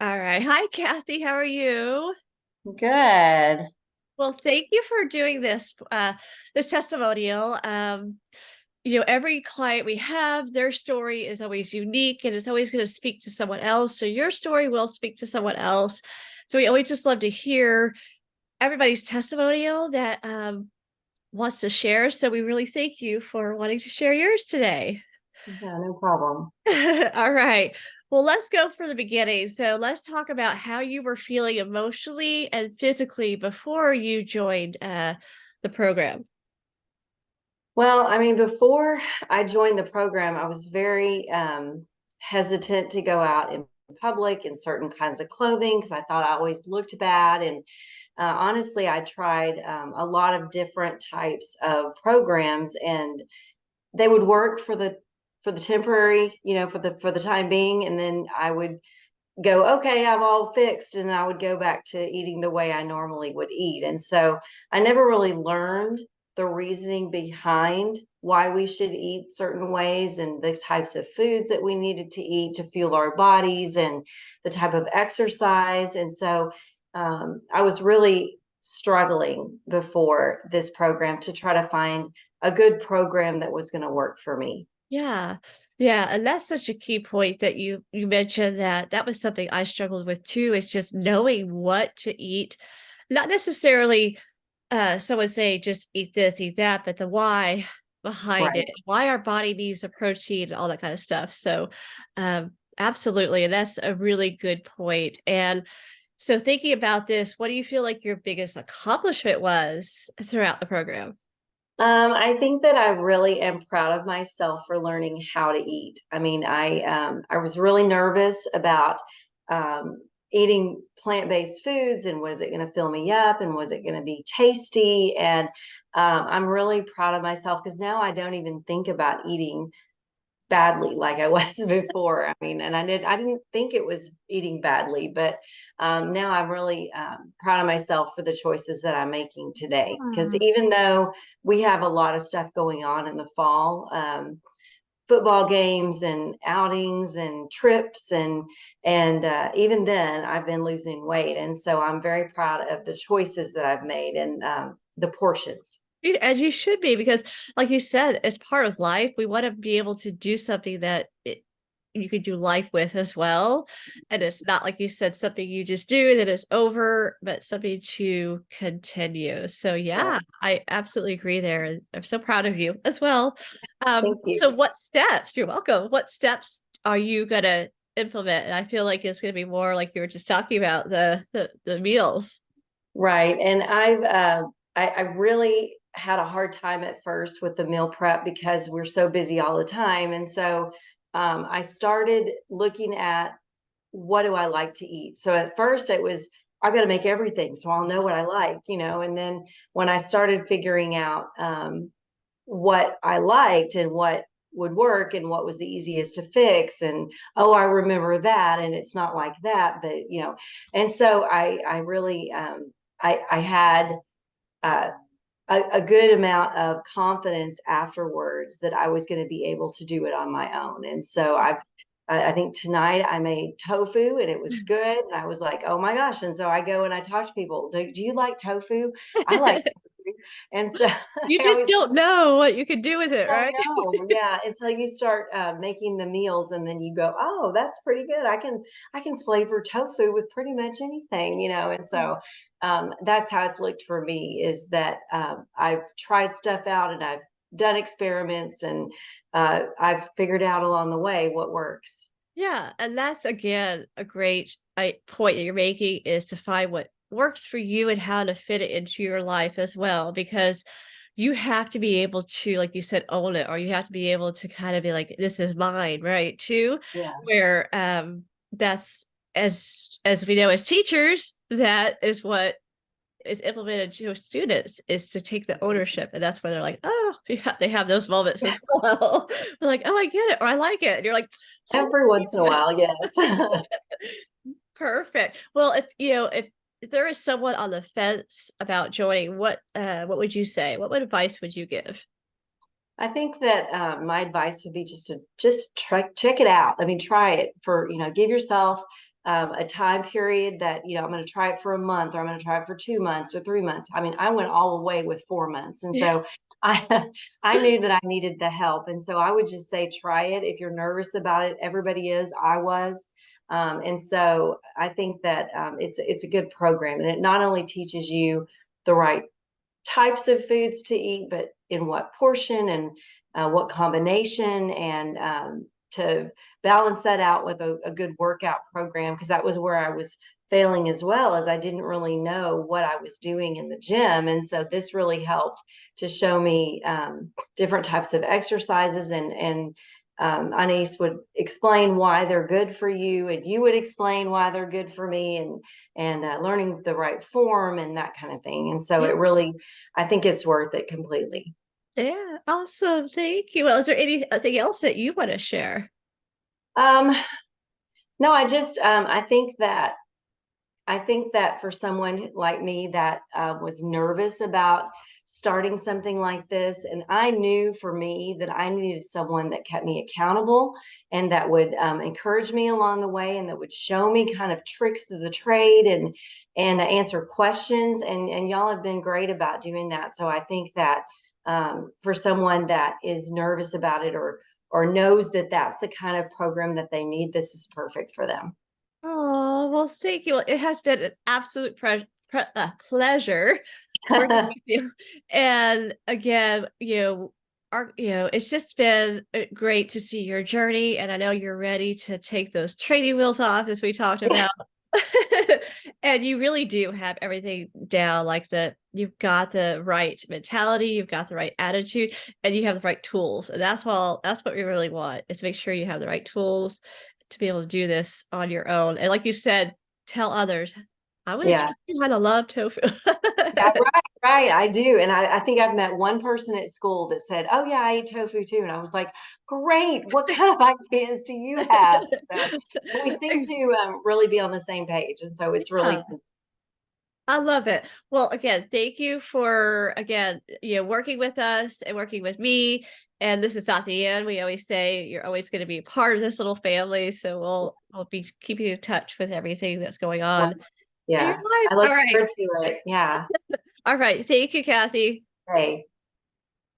All right. Hi, Kathy. How are you? Good. Well, thank you for doing this testimonial. Every client we have, their story is always unique and it's always going to speak to someone else. So your story will speak to someone else. So we always just love to hear everybody's testimonial that wants to share. So we really thank you for wanting to share yours today. Yeah, no problem. All right. Well, let's go for the beginning. So let's talk about how you were feeling emotionally and physically before you joined the program. Well, before I joined the program, I was very hesitant to go out in public in certain kinds of clothing because I thought I always looked bad. And honestly, I tried a lot of different types of programs, and they would work for the temporary, for the time being, and then I would go, okay, I'm all fixed, and I would go back to eating the way I normally would eat. And so I never really learned the reasoning behind why we should eat certain ways and the types of foods that we needed to eat to fuel our bodies and the type of exercise. And so I was really struggling before this program to try to find a good program that was going to work for me. Yeah. Yeah, and that's such a key point that you mentioned that was something I struggled with too, is just knowing what to eat. Not necessarily someone say just eat this, eat that, but the why behind it, Right. why our body needs the protein and all that kind of stuff. So absolutely. And that's a really good point. And so thinking about this, what do you feel like your biggest accomplishment was throughout the program? I think that I really am proud of myself for learning how to eat. I was really nervous about um, eating plant-based foods and was it going to fill me up and was it going to be tasty? And I'm really proud of myself because now I don't even think about eating badly like I was before. And I didn't think it was eating badly, but now I'm really proud of myself for the choices that I'm making today. Because Ah. even though we have a lot of stuff going on in the fall, football games and outings and trips and even then I've been losing weight, and so I'm very proud of the choices that I've made and the portions. As you should be, because like you said, as part of life, we want to be able to do something you could do life with as well. And it's not like you said, something you just do that is over, but something to continue. So Right. yeah, I absolutely agree there. And I'm so proud of you as well. Thank So you. what steps, you're welcome. What steps are you gonna implement? And I feel like it's gonna be more like you were just talking about the meals. Right. And I really had a hard time at first with the meal prep because we're so busy all the time. And so I started looking at what do I like to eat. So at first it was, I've got to make everything so I'll know what I like. And then when I started figuring out what I liked and what would work and what was the easiest to fix, and oh, I remember that, and it's not like that, but. And so I really I had uh, a good amount of confidence afterwards that I was going to be able to do it on my own. And so I think tonight I made tofu and it was good. And I was like, oh my gosh. And so I go and I talk to people, do you like tofu? I like tofu. And so You I just always don't know what you can do with just it, don't right? know. Yeah, until you start making the meals, and then you go, "Oh, that's pretty good. I can flavor tofu with pretty much anything." And so that's how it's looked for me. Is that I've tried stuff out and I've done experiments, and I've figured out along the way what works. Yeah, and that's again a great point that you're making, is to find what works for you and how to fit it into your life as well, because you have to be able to, like you said, own it, or you have to be able to kind of be like, this is mine, right? Too, Yeah. where that's as we know as teachers, that is what is implemented to students, is to take the ownership. And that's when they're like, oh, yeah, they have those moments as well. They're like, oh, I get it, or I like it. And you're like, hold Every once in a on. while, yes. Perfect. Well, if there is someone on the fence about joining, what would you say? What advice would you give? I think that my advice would be just to check it out. I mean, try it for, give yourself a time period that, I'm going to try it for a month, or I'm going to try it for 2 months or 3 months. I mean, I went all the way with 4 months. And Yeah. so I, I knew that I needed the help. And so I would just say, try it. If you're nervous about it, everybody is, I was. And so I think that it's a good program, and it not only teaches you the right types of foods to eat, but in what portion and what combination, and to balance that out with a good workout program, because that was where I was failing as well, as I didn't really know what I was doing in the gym. And so this really helped to show me different types of exercises, and Anais would explain why they're good for you, and you would explain why they're good for me, and learning the right form and that kind of thing. And so Yeah. it really, I think it's worth it completely. Yeah. Awesome. Thank you. Well, is there anything else that you want to share? Um, no, I think that for someone like me that was nervous about starting something like this, and I knew for me that I needed someone that kept me accountable, and that would encourage me along the way, and that would show me kind of tricks of the trade, and answer questions. And y'all have been great about doing that. So I think that for someone that is nervous about it, or knows that that's the kind of program that they need, this is perfect for them. Oh, well, thank you. Well, it has been an absolute pleasure working with you. And again, it's just been great to see your journey. And I know you're ready to take those training wheels off, as we talked about. And you really do have everything down, like you've got the right mentality, you've got the right attitude, and you have the right tools. And that's what we really want, is to make sure you have the right tools to be able to do this on your own. And like you said, tell others, I want to Yeah. teach you how to love tofu. Yeah, right, right. I do. And I think I've met one person at school that said, "Oh, yeah, I eat tofu too." And I was like, "Great. What kind of ideas do you have?" So we seem to really be on the same page. And so it's Yeah. really, I love it. Well, again, thank you for working with us and working with me. And this is not the end. We always say you're always going to be part of this little family. So we'll be keeping in touch with everything that's going on in your yeah, life. I look All right. forward to it. Yeah. All right. Thank you, Kathy. Hey.